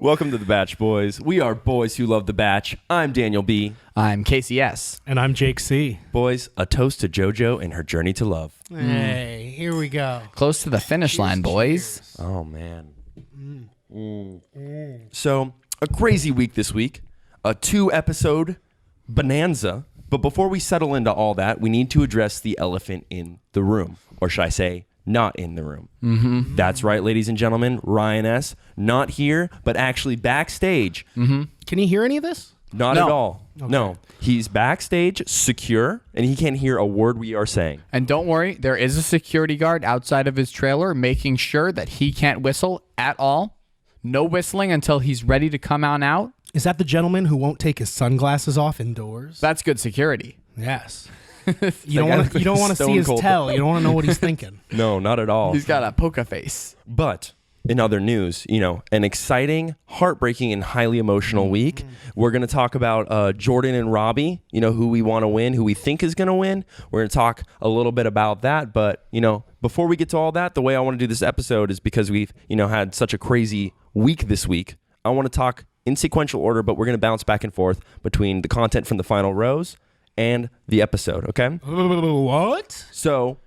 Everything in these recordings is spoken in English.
Welcome to the Batch Boys. We are boys who love the Batch. I'm Daniel B. I'm Casey S. And I'm Jake C. Boys, a toast to JoJo and her journey to love. Hey, here we go. Close to the finish line, boys. Cheers. Oh, man. So, a crazy week this week. A 2-episode bonanza. But before we settle into all that, we need to address the elephant in the room. Or should I say, not in the room. Mm-hmm. That's right, ladies and gentlemen. Ryan S. Not here, but actually backstage. Mm-hmm. Can you hear any of this? Not at all. Okay. No. He's backstage, secure, and he can't hear a word we are saying. And don't worry, there is a security guard outside of his trailer making sure that he can't whistle at all. No whistling until he's ready to come on out. Is that the gentleman who won't take his sunglasses off indoors? That's good security. Yes. You don't want to see his tail. You don't want to know what he's thinking. No, not at all. He's got a poker face. But in other news, an exciting, heartbreaking, and highly emotional week. We're going to talk about Jordan and Robby, who we want to win, who we think is going to win. We're going to talk a little bit about that. But, before we get to all that, the way I want to do this episode is because we've, had such a crazy week this week. I want to talk in sequential order, but we're going to bounce back and forth between the content from the final rows and the episode, okay? What? So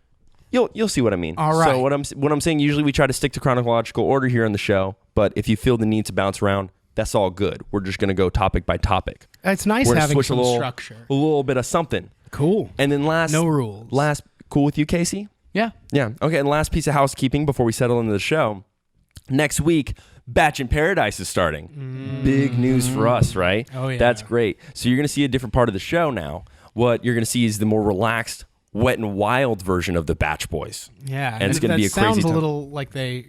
you'll see what I mean. All right. So what I'm saying, usually we try to stick to chronological order here on the show, but if you feel the need to bounce around, that's all good. We're just going to go topic by topic. It's nice having some structure. A little bit of something. Cool. And then no rules. Cool with you, Casey? Yeah. Yeah. Okay, and last piece of housekeeping before we settle into the show. Next week, Batch in Paradise is starting. Big news for us, right? Oh, yeah. That's great. So you're going to see a different part of the show now. What you're going to see is the more relaxed, wet and wild version of the Batch Boys. Yeah. And it's going to be a crazy time. It sounds a little like they,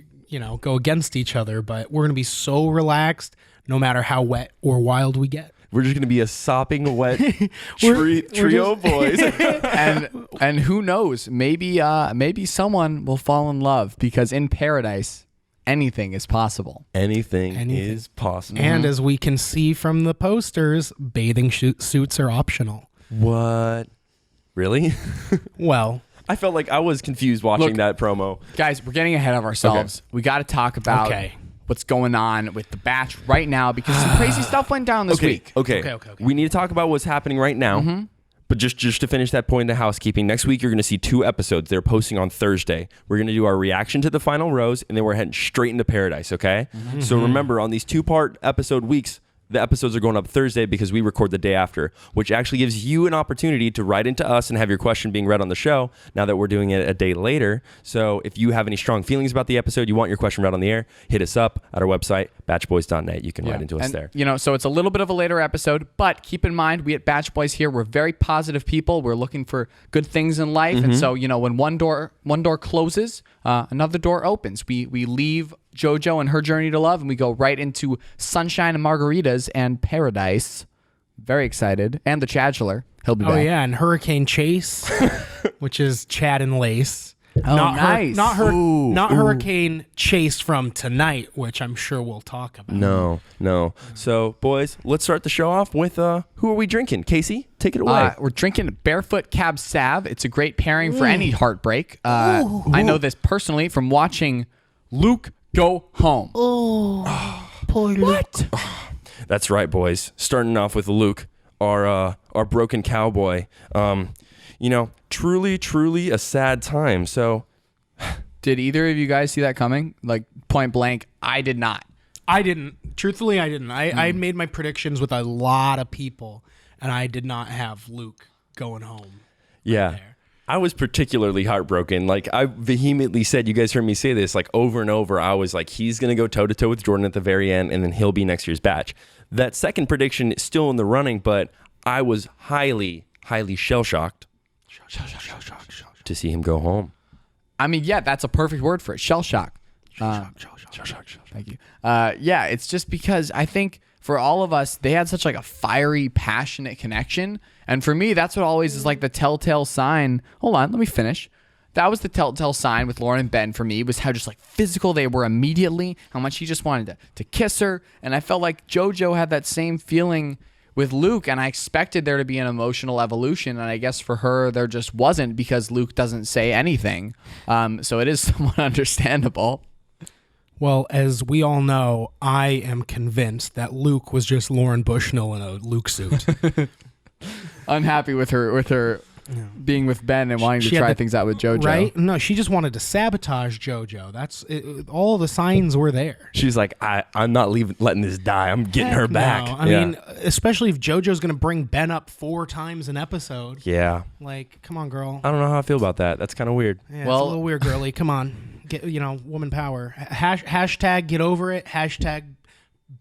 go against each other, but we're going to be so relaxed no matter how wet or wild we get. We're just going to be a sopping wet trio of boys. and who knows, maybe someone will fall in love because in paradise, anything is possible. Anything is possible. And as we can see from the posters, bathing suits are optional. What? Really? Well, I felt like I was confused watching that promo. Guys, we're getting ahead of ourselves. Okay. We got to talk about what's going on with the Batch right now because some crazy stuff went down this week. Okay. We need to talk about what's happening right now. Mm-hmm. But just to finish that point of housekeeping, next week you're going to see 2 episodes. They're posting on Thursday. We're going to do our reaction to the final rows, and then we're heading straight into Paradise, okay? Mm-hmm. So remember, on these 2-part episode weeks, the episodes are going up Thursday because we record the day after, which actually gives you an opportunity to write into us and have your question being read on the show now that we're doing it a day later. So if you have any strong feelings about the episode, you want your question read on the air, hit us up at our website, batchboys.net. You can write into us there. So it's a little bit of a later episode, but keep in mind, we at Batch Boys here, we're very positive people. We're looking for good things in life. Mm-hmm. And so, when one door closes, another door opens. We leave JoJo and her journey to love, and we go right into sunshine and margaritas and paradise. Very excited. And the Chancellor. He'll be back. Oh, yeah, and Hurricane Chase, which is Chad and Lace. Oh, nice. Not Hurricane Chase from tonight, which I'm sure we'll talk about. No. So, boys, let's start the show off with who are we drinking? Casey, take it away. We're drinking Barefoot Cab Sav. It's a great pairing for any heartbreak. I know this personally from watching Luke go home. Oh, poor Luke. What? That's right, boys. Starting off with Luke, our broken cowboy. Truly a sad time. So, did either of you guys see that coming? Like, point blank, I did not. I didn't. Truthfully, I didn't. I made my predictions with a lot of people, and I did not have Luke going home. Yeah. Right, I was particularly heartbroken. Like, I vehemently said, you guys heard me say this, like, over and over. I was like, he's going to go toe-to-toe with Jordan at the very end, and then he'll be next year's Batch. That second prediction is still in the running, but I was highly shell-shocked to see him go home. I mean, yeah, that's a perfect word for it. Shell-shock. Thank you. It's just because I think for all of us, they had such like a fiery, passionate connection. And for me, that's what always is like the telltale sign. Hold on, let me finish. That was the telltale sign with Lauren and Ben for me, was how just like physical they were immediately, how much he just wanted to kiss her. And I felt like JoJo had that same feeling with Luke, and I expected there to be an emotional evolution, and I guess for her there just wasn't because Luke doesn't say anything. So it is somewhat understandable. Well, as we all know, I am convinced that Luke was just Lauren Bushnell in a Luke suit. Unhappy with her being with Ben and wanting to try things out with JoJo. Right? No, she just wanted to sabotage JoJo. That's it, all the signs were there. She's like, I'm not letting this die. I'm getting her back. I mean, especially if JoJo's going to bring Ben up 4 times an episode. Yeah. Like, come on, girl. I don't know how I feel about that. That's kind of weird. Yeah, it's a little weird, girly. Come on. Get, woman power. Hashtag get over it. Hashtag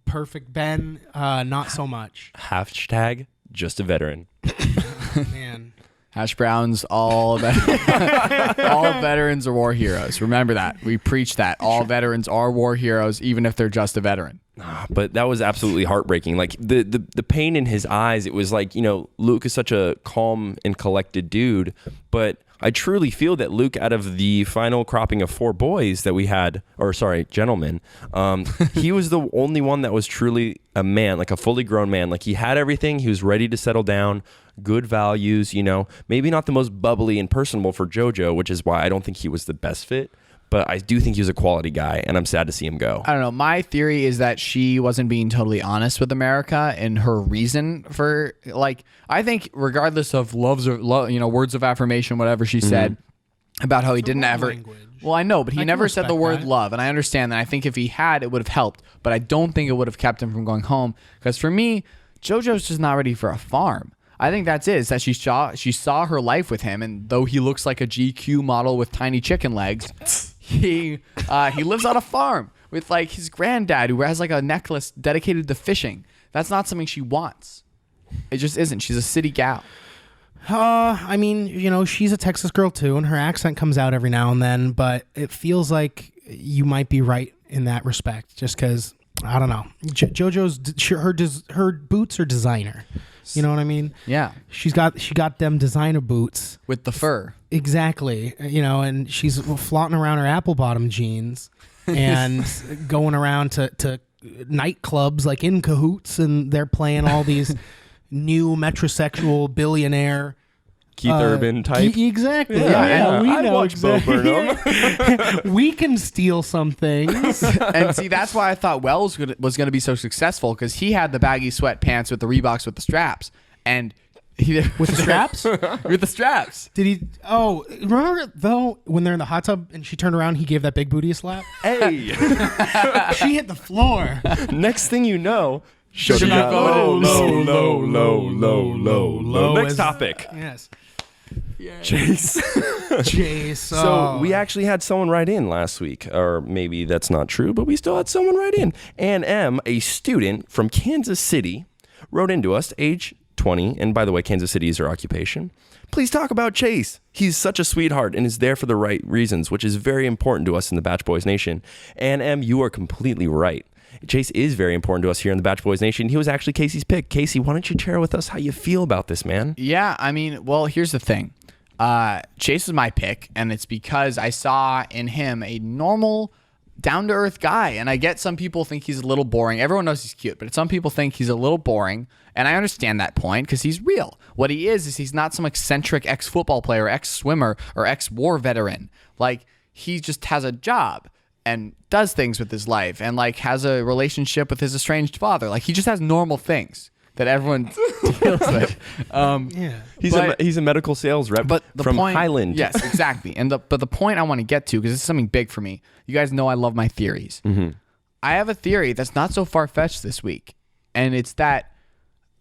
perfect Ben. Not so much. Hashtag just a veteran. Man. Hash browns, all veterans are war heroes. Remember that. We preach that. All veterans are war heroes, even if they're just a veteran. But that was absolutely heartbreaking. Like the pain in his eyes, it was like, Luke is such a calm and collected dude, but I truly feel that Luke, out of the final cropping of 4 boys that we had, gentlemen, he was the only one that was truly a man, like a fully grown man. Like he had everything. He was ready to settle down, good values, maybe not the most bubbly and personable for JoJo, which is why I don't think he was the best fit. But I do think he was a quality guy, and I'm sad to see him go. I don't know. My theory is that she wasn't being totally honest with America and her reason for, I think regardless of words of affirmation, whatever she said about how he didn't ever. Language. Well, I know, but he never said the word that. love, and I understand that. I think if he had, it would have helped, but I don't think it would have kept him from going home. Because for me, JoJo's just not ready for a farm. I think that's it. Is that she saw her life with him, and though he looks like a GQ model with tiny chicken legs, he lives on a farm with like his granddad who has like a necklace dedicated to fishing. That's not something she wants. It just isn't. She's a city gal. I mean, she's a Texas girl too, and her accent comes out every now and then, but it feels like you might be right in that respect, just because, I don't know. JoJo's, her boots are designer. You know what I mean? Yeah. She got them designer boots. With the fur. Exactly. And she's flaunting around her apple bottom jeans and going around to nightclubs like in cahoots, and they're playing all these new metrosexual billionaire Keith Urban type. Exactly. Yeah. We I know watch Bo Burnham. We can steal some things. And see, that's why I thought Wells was going to be so successful, because he had the baggy sweatpants with the Reeboks with the straps. And with the straps? With the straps. Did he? Oh, remember though when they're in the hot tub and she turned around, he gave that big booty a slap. Hey. She hit the floor. Next thing you know, Sugar not voted. low. Next topic. Yes. Chase. So we actually had someone write in last week, or maybe that's not true, but we still had someone write in. Ann M., a student from Kansas City, wrote into us, age 20, and by the way, Kansas City is her occupation. Please talk about Chase. He's such a sweetheart and is there for the right reasons, which is very important to us in the Batch Boys Nation. Ann M., you are completely right. Chase is very important to us here in the Batch Boys Nation. He was actually Casey's pick. Casey, why don't you share with us how you feel about this, man? Yeah, I mean, well, here's the thing. Chase was my pick, and it's because I saw in him a normal, down-to-earth guy. And I get some people think he's a little boring. Everyone knows he's cute, but some people think he's a little boring. And I understand that point because he's real. What he is he's not some eccentric ex-football player, ex-swimmer, or ex-war veteran. Like, he just has a job and does things with his life and like has a relationship with his estranged father. Like, he just has normal things that everyone deals with. He's a medical sales rep from Highland. Yes, exactly. But the point I want to get to, because this is something big for me. You guys know I love my theories. Mm-hmm. I have a theory that's not so far-fetched this week. And it's that,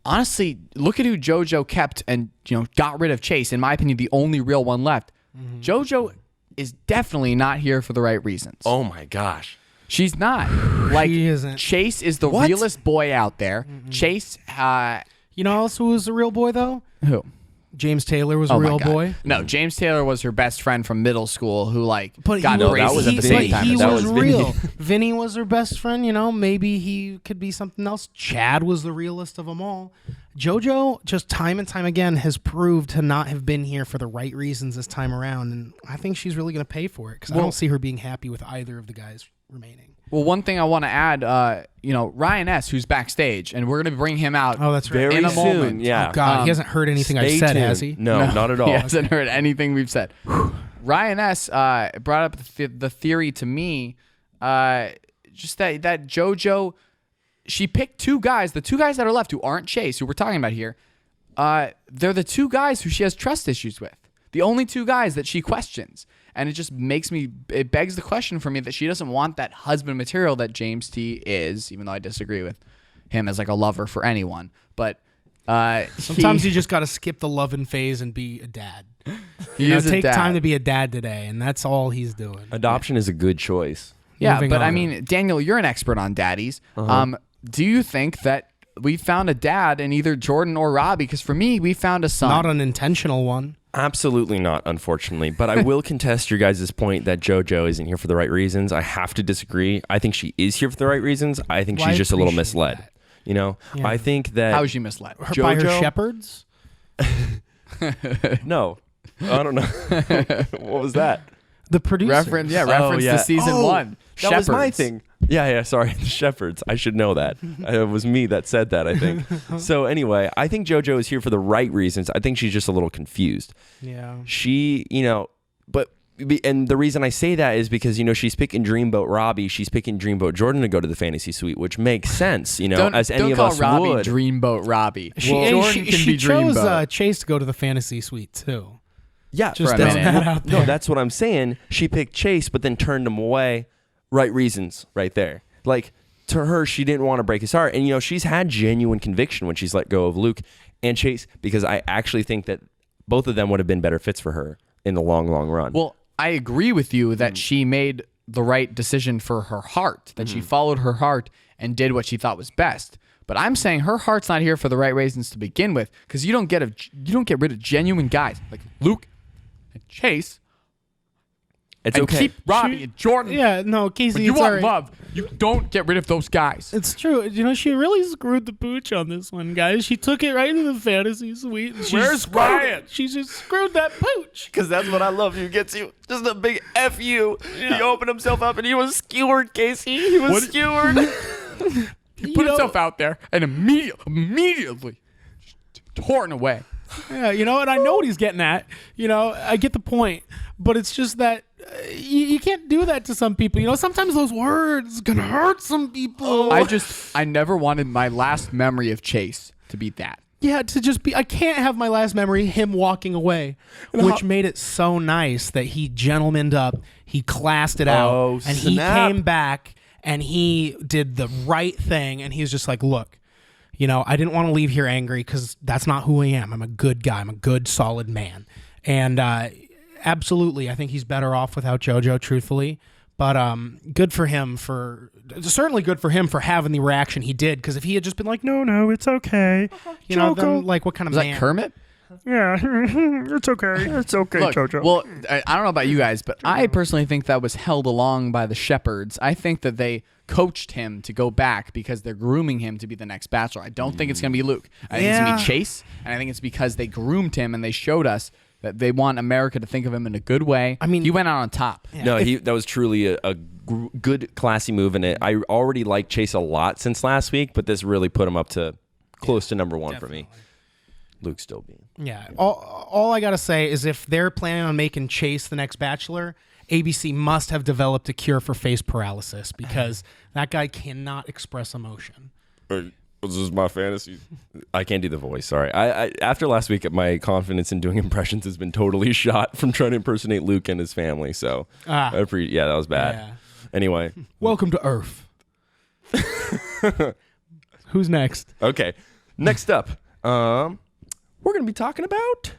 honestly, look at who JoJo kept and got rid of Chase. In my opinion, the only real one left. Mm-hmm. JoJo is definitely not here for the right reasons. Oh my gosh. She's not. Like, She isn't. Chase is the realest boy out there. Mm-hmm. Chase, You know who else was a real boy though? who? James Taylor was a my real God. boy. No, James Taylor was her best friend from middle school who But got he was, braces was at the same time. He That was was Vinny. real. Vinny was her best friend. Maybe he could be something else. Chad was the realest of them all. JoJo, just time and time again, has proved to not have been here for the right reasons this time around, and I think she's really going to pay for it because I don't see her being happy with either of the guys remaining. Well, one thing I want to add, Ryan S., who's backstage, and we're going to bring him out. Oh, that's right. Very in a soon. moment. Yeah. Oh, God, he hasn't heard anything I've said, has he? No, not at all. He hasn't heard anything we've said. Ryan S. Brought up the theory to me. just that JoJo, she picked two guys, the two guys that are left who aren't Chase, who we're talking about here. They're the two guys who she has trust issues with. The only two guys that she questions. And it just it begs the question for me that she doesn't want that husband material that James T is, even though I disagree with him as like a lover for anyone. But sometimes you just got to skip the loving phase and be a dad. Take time to be a dad today, and that's all he's doing. Adoption is a good choice. Yeah, Moving but on. I mean, Daniel, you're an expert on daddies. Do you think that we found a dad in either Jordan or Robby? Because for me, we found a son. Not an intentional one. Absolutely not, unfortunately. But I will contest your guys' point that JoJo isn't here for the right reasons. I have to disagree. I think she is here for the right reasons. I think she's just a little misled. That. You know, Yeah. I think that... How is she misled? By her shepherds? No. I don't know. What was that? The producer. Reference to season 1. That was my Shepherds. thing. Yeah, sorry. The shepherds. I should know that. It was me that said that, I think. So anyway, I think JoJo is here for the right reasons. I think she's just a little confused. Yeah. She, and the reason I say that is because, she's picking Dreamboat Robby. She's picking Dreamboat Jordan to go to the fantasy suite, which makes sense, as any of us Robby would. Dreamboat Robby. She be chose Dreamboat. Chase to go to the fantasy suite, too. Yeah, Just for a throwing minute. that out there. No, that's what I'm saying. She picked Chase, but then turned him away. Right reasons, right there. Like, to her, she didn't want to break his heart. And, she's had genuine conviction when she's let go of Luke and Chase, because I actually think that both of them would have been better fits for her in the long, long run. Well, I agree with you that she made the right decision for her heart, that she followed her heart and did what she thought was best. But I'm saying her heart's not here for the right reasons to begin with, because you don't get rid of genuine guys like Luke and Chase. It's and okay. keep Robby and Jordan. Yeah, no, Casey, When you it's want all right. love, you don't get rid of those guys. It's true. She really screwed the pooch on this one, guys. She took it right into the fantasy suite. Where's Ryan? She just screwed that pooch. Because that's what I love. You gets you just a big F you. He opened himself up and he was skewered, Casey. He was skewered. He put himself out there and immediately torn away. Yeah, and I know what he's getting at. I get the point. But it's just that you can't do that to some people. Sometimes those words can hurt some people. I never wanted my last memory of Chase to be that. Yeah, to just be. I can't have my last memory him walking away, which made it so nice that he gentlemaned up, he classed it out, and he came back and he did the right thing, and he was just like, look, I didn't want to leave here angry because that's not who I am. I'm a good guy. I'm a good, solid man, and absolutely, I think he's better off without JoJo, truthfully. But good for him for having the reaction he did. Because if he had just been like, no, it's okay, then like what kind of Was man? that Kermit? Yeah, it's okay. It's okay, Look, JoJo. well, I don't know about you guys, but I personally think that was held along by the shepherds. I think that they coached him to go back because they're grooming him to be the next Bachelor. I don't think it's going to be Luke. I think it's going to be Chase, and I think it's because they groomed him and they showed us that they want America to think of him in a good way. I mean, he went out on top. Yeah. No, that was truly a good, classy move. And I already liked Chase a lot since last week, but this really put him up to close to number 1 for me. Luke still being. Yeah. All I got to say is if they're planning on making Chase the next Bachelor, ABC must have developed a cure for face paralysis because that guy cannot express emotion. This is my fantasy. I can't do the voice. Sorry. I after last week, my confidence in doing impressions has been totally shot from trying to impersonate Luke and his family. So, that was bad. Yeah. Anyway, welcome to Earth. Who's next? Okay, next up, we're gonna be talking about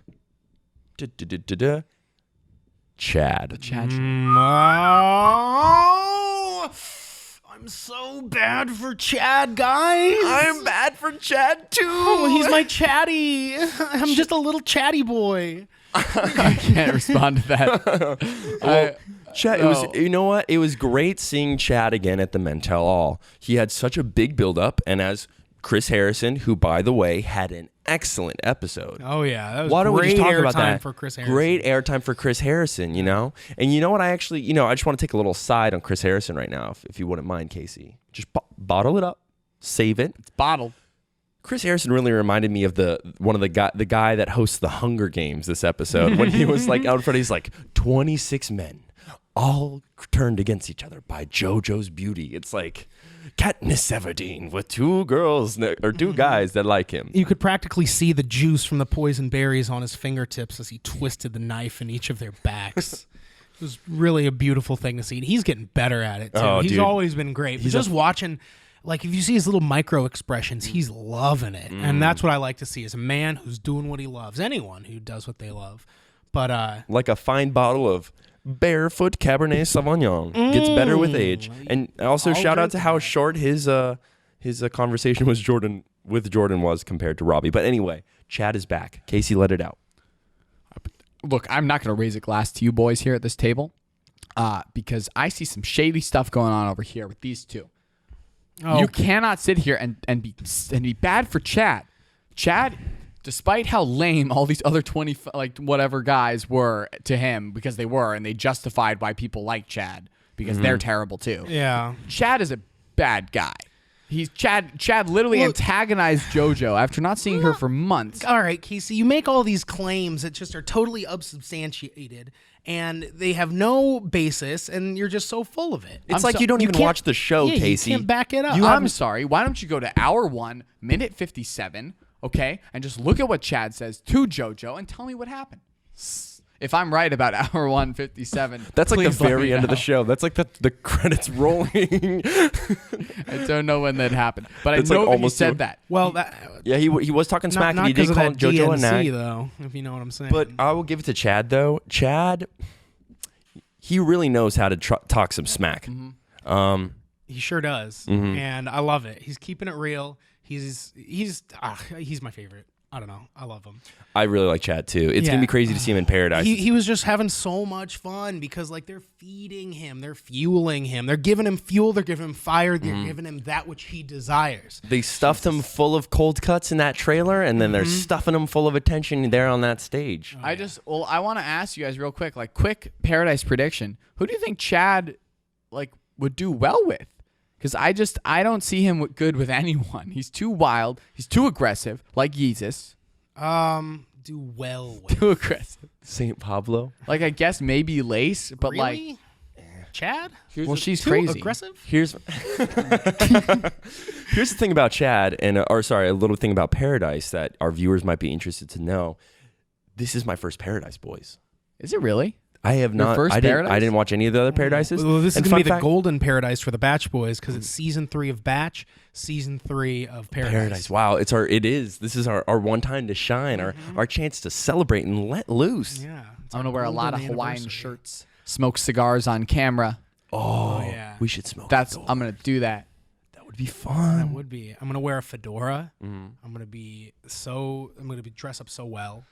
Chad. The Chad. I'm so bad for Chad, guys. I'm bad for Chad too. Oh, he's my chatty. I'm just a little chatty boy. I can't respond to that. Chad, it was, you know what? It was great seeing Chad again at the Men Tell All. He had such a big build-up, and as Chris Harrison, who, by the way, had an excellent episode. Oh, yeah. That was Why don't we just talk about that? For Chris Harrison. Great airtime for Chris Harrison, And you know what? I actually, I just want to take a little side on Chris Harrison right now, if you wouldn't mind, Casey. Just bottle it up. Save it. It's bottled. Chris Harrison really reminded me of the guy that hosts the Hunger Games this episode when he was like out in front. He's like 26 men, all turned against each other by JoJo's beauty. It's like Katniss Everdeen with two guys that like him. You could practically see the juice from the poison berries on his fingertips as he twisted the knife in each of their backs. It was really a beautiful thing to see. And he's getting better at it, too. Oh, He's dude. always been great. But just watching, like, if you see his little micro expressions, he's loving it. And that's what I like to see, is a man who's doing what he loves. Anyone who does what they love. But like a fine bottle of Barefoot Cabernet Sauvignon gets better with age. And also I'll shout out drink to how that. short his conversation with Jordan was compared to Robby. But anyway, Chad is back. Casey, let it out. Look, I'm not going to raise a glass to you boys here at this table because I see some shady stuff going on over here with these two. Oh. You cannot sit here and be bad for Chad. Chad, despite how lame all these other 20 whatever guys were to him, because they were, and they justified why people like Chad because they're terrible too. yeah. Chad is a bad guy. Chad literally antagonized JoJo after not seeing her for months. All right, Casey, you make all these claims that just are totally unsubstantiated, and they have no basis, and you're just so full of it. It's like you don't even can't- watch the show, yeah, Casey. You can't back it up. I'm sorry. Why don't you go to hour 1, minute 57, okay, and just look at what Chad says to JoJo and tell me what happened. If I'm right about hour 1:57, That's like the please let very me end of the know. show. That's like the credits rolling. I don't know when that happened, but It's I know like that he almost said to- that. Well, that, Yeah, he was talking smack, not and he did because of call that JoJo a nag. DNC, though, if you know what I'm saying. But I will give it to Chad, though. Chad, he really knows how to talk some smack. he sure does, and I love it. He's keeping it real. He's my favorite. I don't know. I love him. I really like Chad, too. It's going Yeah. to be crazy to see him in Paradise. He was just having so much fun because, like, they're feeding him, they're fueling him, they're giving him fuel, they're giving him fire, they're giving him that which he desires. They stuffed him full of cold cuts in that trailer, and then they're stuffing him full of attention there on that stage. I want to ask you guys real quick, quick Paradise prediction. Who do you think Chad, would do well with? Because I don't see him good with anyone. He's too wild. He's too aggressive, like Yeezus. Do well with. Too aggressive. St. Pablo? I guess maybe Lace, but Really? Chad? she's Too crazy. aggressive? Here's the thing about Chad, a little thing about Paradise that our viewers might be interested to know. This is my first Paradise, boys. Is it really? I have not. first I Paradise? didn't watch any of the other Paradises. Well, this is And going to be fun the fact- golden paradise for the Batch Boys because it's season 3 of Batch, season 3 of Paradise. Wow, this is our one time to shine, our chance to celebrate and let loose. Yeah. I'm going to wear a lot of golden Hawaiian anniversary. shirts, smoke cigars on camera. Oh, yeah. we should smoke. I'm going to do that. That would be fun. That would be. I'm going to wear a fedora. I'm going to be dressed up so well.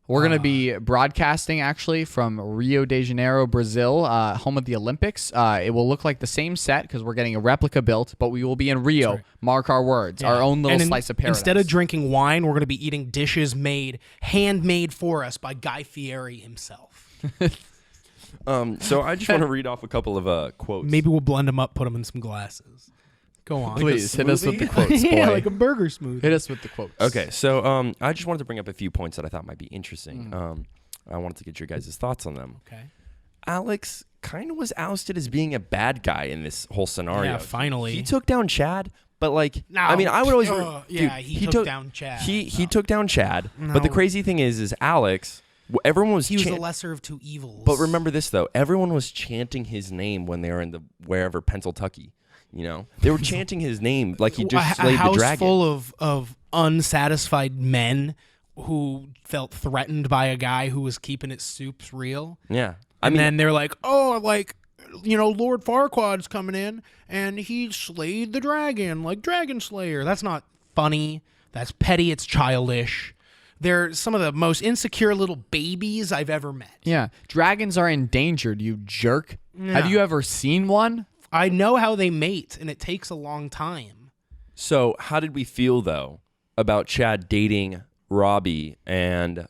We're going to be broadcasting, actually, from Rio de Janeiro, Brazil, home of the Olympics. It will look like the same set because we're getting a replica built, but we will be in Rio. right. Mark our words. Yeah. Our own little And slice of paradise. Instead of drinking wine, we're going to be eating dishes handmade for us by Guy Fieri himself. So I just want to read off a couple of quotes. Maybe we'll blend them up, put them in some glasses. Go on. Please, hit us with the quotes, boy. Yeah, like a burger smoothie. Hit us with the quotes. Okay, so I just wanted to bring up a few points that I thought might be interesting. I wanted to get your guys' thoughts on them. Okay. Alex kind of was ousted as being a bad guy in this whole scenario. Yeah, finally. He took down Chad, but No. I mean, I would always he took down Chad. He took down Chad. No. But the crazy thing is Alex. Everyone was. He was the lesser of two evils. But remember this though, everyone was chanting his name when they were in the wherever Pennsylvania. You know, they were chanting his name like he just slayed a house the dragon. full of unsatisfied men who felt threatened by a guy who was keeping its soups real. Yeah, And then they're like, oh, Lord Farquaad's coming in and he slayed the dragon, like Dragon Slayer. That's not funny. That's petty. It's childish. They're some of the most insecure little babies I've ever met. Yeah. Dragons are endangered, you jerk. Yeah. Have you ever seen one? I know how they mate, and it takes a long time. So how did we feel though about Chad dating Robby and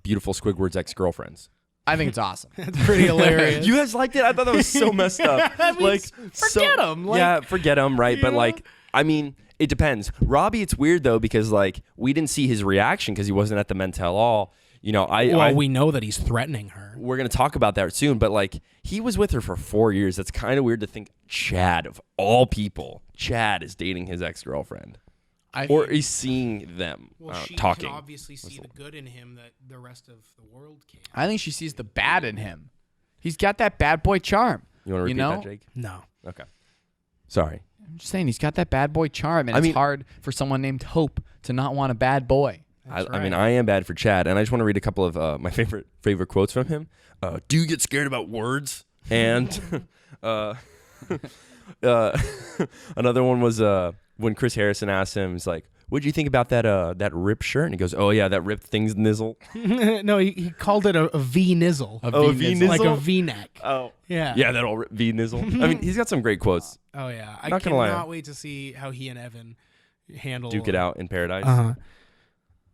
beautiful Squidward's ex-girlfriends? I think it's awesome. It's pretty hilarious. You guys liked it? I thought that was so messed up. I mean, forget 'em, yeah, forget him, right? But Yeah. I mean, it depends. Robby, it's weird though because we didn't see his reaction because he wasn't at the Men Tell All. You know, we know that he's threatening her. We're going to talk about that soon, but like he was with her for 4 years. That's kind of weird to think Chad, of all people, Chad is dating his ex-girlfriend. Or he's seeing them talking. She can obviously see the good in him that the rest of the world can't. I think she sees the bad in him. He's got that bad boy charm. You want to repeat that, Jake? No. Okay. Sorry. I'm just saying he's got that bad boy charm, and it's hard for someone named Hope to not want a bad boy. I mean, I am bad for Chad, and I just want to read a couple of my favorite quotes from him. Do you get scared about words? And another one was when Chris Harrison asked him, he's like, "What'd you think about that ripped shirt?" And he goes, "Oh yeah, that ripped thing's nizzle." No, he called it a V nizzle. A V nizzle, like a V neck. Oh yeah, that old V nizzle. I mean, he's got some great quotes. Oh yeah, I Not gonna lie. cannot wait to see how he and Evan handle Duke it out in paradise.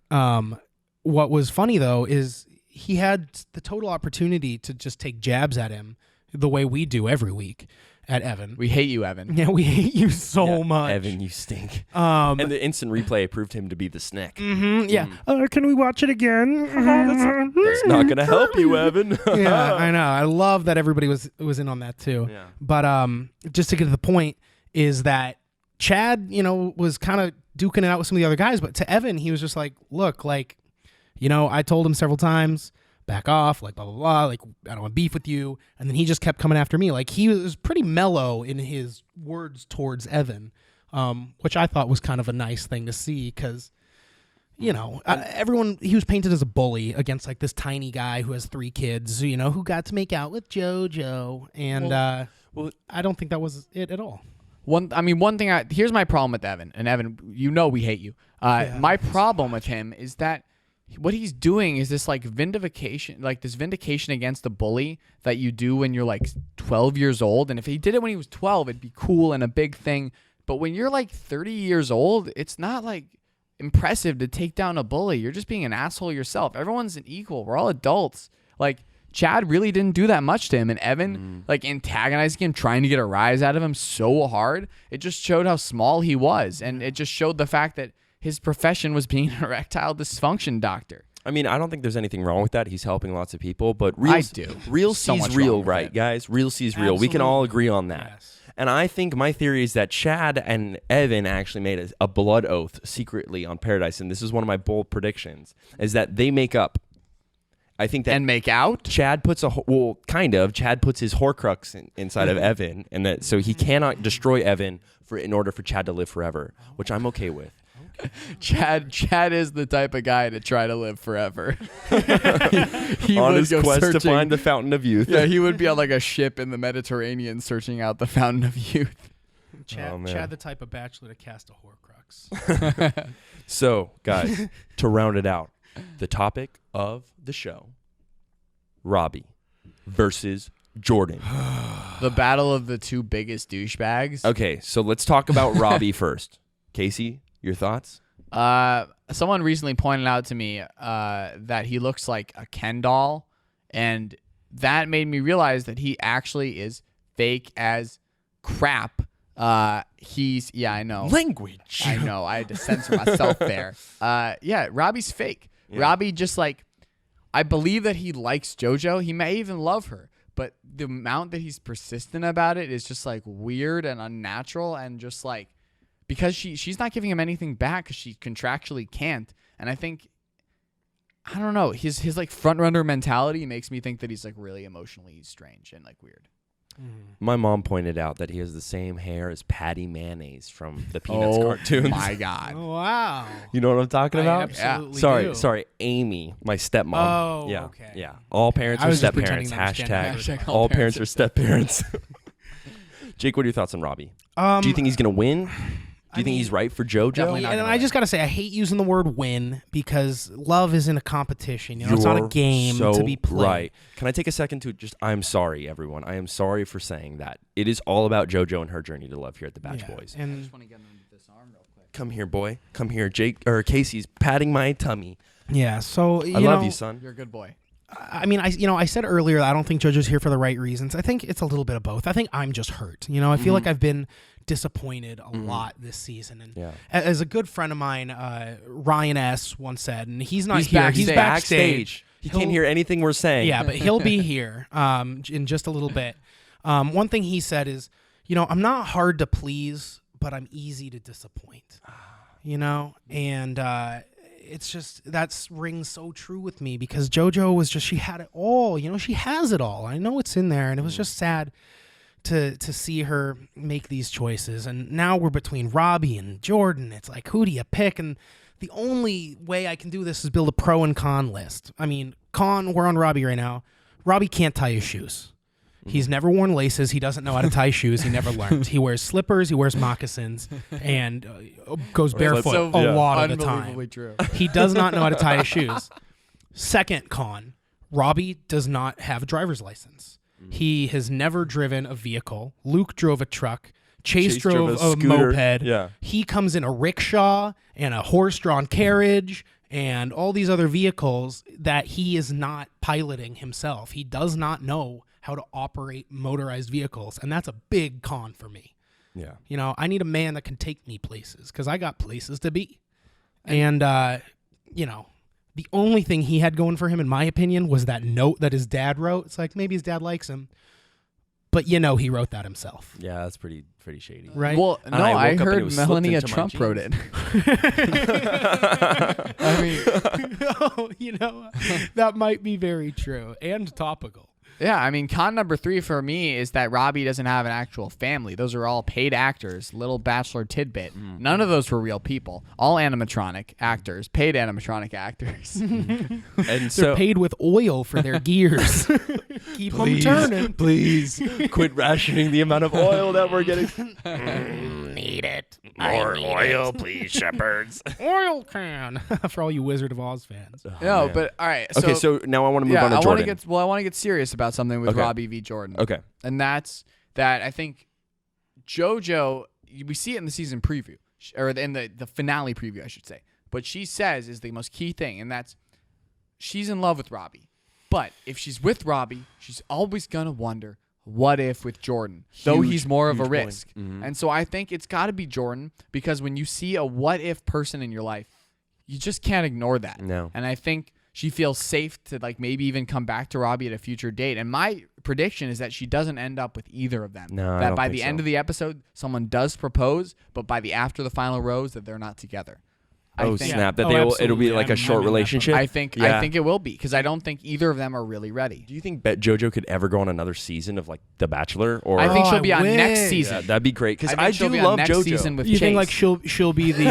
What was funny though is he had the total opportunity to just take jabs at him the way we do every week at Evan. We hate you, Evan. Yeah, we hate you so much. Evan, you stink. And the instant replay proved him to be the snack. Yeah. Can we watch it again? That's not going to help you, Evan. Yeah, I know. I love that everybody was in on that too. Yeah. But just to get to the point is that Chad, was kind of duking it out with some of the other guys, but to Evan, he was just like, look, like, I told him several times, back off, like, blah, blah, blah, like, I don't want beef with you. And then he just kept coming after me. Like, he was pretty mellow in his words towards Evan, which I thought was kind of a nice thing to see because, everyone, he was painted as a bully against, like, this tiny guy who has 3 kids, who got to make out with JoJo. And I don't think that was it at all. One thing, here's my problem with Evan. And Evan, we hate you. My problem with him is that what he's doing is this like vindication against the bully that you do when you're like 12 years old. And if he did it when he was 12, it'd be cool and a big thing. But when you're like 30 years old, it's not like impressive to take down a bully. You're just being an asshole yourself. Everyone's an equal. We're all adults. Like Chad really didn't do that much to him. And Evan like antagonizing him, trying to get a rise out of him so hard. It just showed how small he was. And it just showed the fact that his profession was being an erectile dysfunction doctor. I mean, I don't think there's anything wrong with that. He's helping lots of people, but real sees real, right, guys? Real sees real. Absolutely. We can all agree on that. Yes. And I think my theory is that Chad and Evan actually made a blood oath secretly on Paradise, and this is one of my bold predictions, is that they make up. I think that and make out. Chad puts Chad puts his Horcrux inside of Evan, and that so he cannot destroy Evan in order for Chad to live forever, which I'm okay with. Chad is the type of guy to try to live forever. he on would his go quest searching. to find the fountain of youth. Yeah, he would be on like a ship in the Mediterranean searching out the fountain of youth. Chad, the type of bachelor to cast a Horcrux. So, guys, to round it out, the topic of the show: Robby versus Jordan. The battle of the 2 biggest douchebags. Okay, so let's talk about Robby first. Casey, your thoughts? Someone recently pointed out to me that he looks like a Ken doll, and that made me realize that he actually is fake as crap. I know. Language. I know. I had to censor myself there. Robby's fake. Yeah. Robby just like, I believe that he likes JoJo. He may even love her, but the amount that he's persistent about it is just like weird and unnatural, and just like, because she's not giving him anything back because she contractually can't. And I think, I don't know, his like front runner mentality makes me think that he's like really emotionally strange and like weird. My mom pointed out that he has the same hair as Patty Mayonnaise from the Peanuts cartoons. My God. Wow. You know what I'm talking about? Absolutely do. Sorry, Amy, my stepmom. Oh, yeah, okay. Yeah. All parents I are was just step-parents. pretending that was Hashtag gender. all parents are step-parents. Jake, what are your thoughts on Robby? Do you think he's going to win? Do you think he's right for JoJo? Definitely not. And I just got to say, I hate using the word win because love isn't a competition. It's not a game to be played. Right. Can I take a second to I'm sorry, everyone. I am sorry for saying that. It is all about JoJo and her journey to love here at the Batch Boys. And I just want to get into this arm real quick. Come here, boy. Come here. Casey's patting my tummy. yeah, so I love you, son. You're a good boy. I mean, I said earlier that I don't think JoJo's here for the right reasons. I think it's a little bit of both. I think I'm just hurt. I feel like I've been disappointed a lot this season. And Yeah. as a good friend of mine, Ryan S. once said, and he's not He's here. He's backstage. backstage. He can't hear anything we're saying. Yeah, but he'll be here in just a little bit. One thing he said is, I'm not hard to please, but I'm easy to disappoint. And it's just that rings so true with me because JoJo was just, she had it all. She has it all. I know it's in there, and it was just sad to see her make these choices. And now we're between Robby and Jordan. It's like, who do you pick? And the only way I can do this is build a pro and con list. I mean, con, we're on Robby right now. Robby can't tie his shoes. He's never worn laces. He doesn't know how to tie shoes. He never learned. He wears slippers. He wears moccasins and goes barefoot a lot of the time. Unbelievably true. He does not know how to tie his shoes. Second con, Robby does not have a driver's license. He has never driven a vehicle. Luke drove a truck. Chase drove a scooter. moped. Yeah. He comes in a rickshaw and a horse-drawn carriage and all these other vehicles that he is not piloting himself. He does not know how to operate motorized vehicles, and that's a big con for me. Yeah. I need a man that can take me places because I got places to be. And, the only thing he had going for him, in my opinion, was that note that his dad wrote. It's like, maybe his dad likes him, but he wrote that himself. Yeah, that's pretty shady. Right? Well, And no, I I woke up and it heard was slipped Melania into my Trump wrote jeans. it. I mean, that might be very true and topical. yeah, I mean, con number 3 for me is that Robby doesn't have an actual family. Those are all paid actors, little bachelor tidbit. None of those were real people. All animatronic actors, paid animatronic actors. And They're so paid with oil for their gears. Keep them turning. Please quit rationing the amount of oil that we're getting. Need it. More oil, please, shepherds. Oil can. For all you Wizard of Oz fans. No, man. but all right. Okay, so now I want to move on to I Jordan. want to get serious about something with Okay. Robby v. Jordan. Okay. And that's that I think JoJo, we see it in the season preview, or in the finale preview, I should say. But she says is the most key thing, and that's she's in love with Robby. But if she's with Robby, she's always going to wonder, what if with Jordan? Though he's more of a huge point. risk. And so I think it's got to be Jordan, because when you see a what if person in your life, you just can't ignore that. No. And I think she feels safe to maybe even come back to Robby at a future date. And my prediction is that she doesn't end up with either of them. No, I that don't by think the so. end of the episode, someone does propose, but by the after the final rose, that they're not together. Oh, I think, snap. That Oh, it'll absolutely. be like a I'm short in that relationship. I think Yeah. it will be, because I don't think either of them are really ready. Do you think JoJo could ever go on another season of like The Bachelor? Or I think Oh, she'll be I on next wish. season. Yeah, that'd be great because I I, think she'll do be love on next JoJo. season with You Chase. think like she'll be the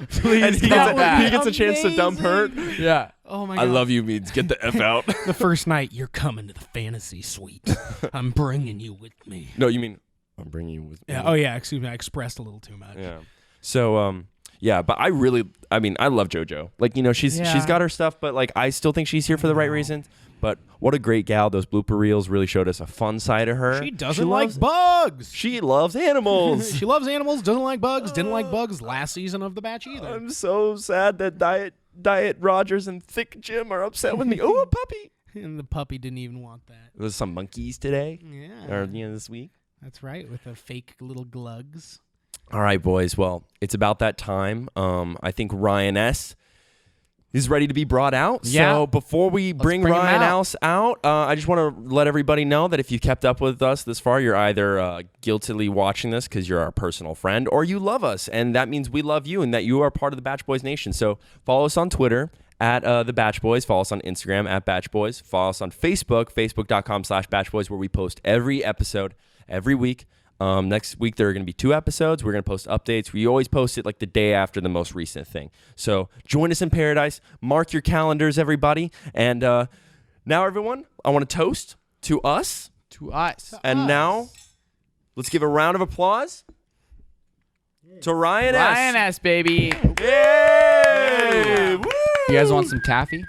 Please and he come gets, back. he gets a chance to dump her. Yeah. Oh my god. I love you means get the F out. the first night you're coming to the fantasy suite. I'm bringing you with me. No, you mean I'm bringing you with me. Yeah. Oh yeah, excuse me. I expressed a little too much. Yeah. So yeah, but I love JoJo. Like, she's got her stuff, but like I still think she's here for the right reasons. But what a great gal. Those blooper reels really showed us a fun side of her. She doesn't like bugs. She loves animals. She loves animals, doesn't like bugs, didn't like bugs last season of The Batch either. I'm so sad that Diet Rogers and Thick Jim are upset with me. Oh, a puppy. And the puppy didn't even want that. There's some monkeys today. Yeah. Or this week. That's right, with the fake little glugs. All right, boys. Well, it's about that time. I think Ryan S. is ready to be brought out. Yeah. So before we bring bring him Ryan out. S. out, I just want to let everybody know that if you kept up with us this far, you're either guiltily watching this because you're our personal friend, or you love us, and that means we love you and that you are part of the Batch Boys Nation. So follow us on Twitter at the Batch Boys. Follow us on Instagram at Batch Boys. Follow us on Facebook, facebook.com/Batch Boys, where we post every episode every week. Next week, there are going to be 2 episodes. We're going to post updates. We always post it like the day after the most recent thing. So join us in paradise. Mark your calendars, everybody. And now, everyone, I want to toast to us. To us. And now, let's give a round of applause to Ryan S. Ryan S, baby. Yay! Woo! You guys want some taffy?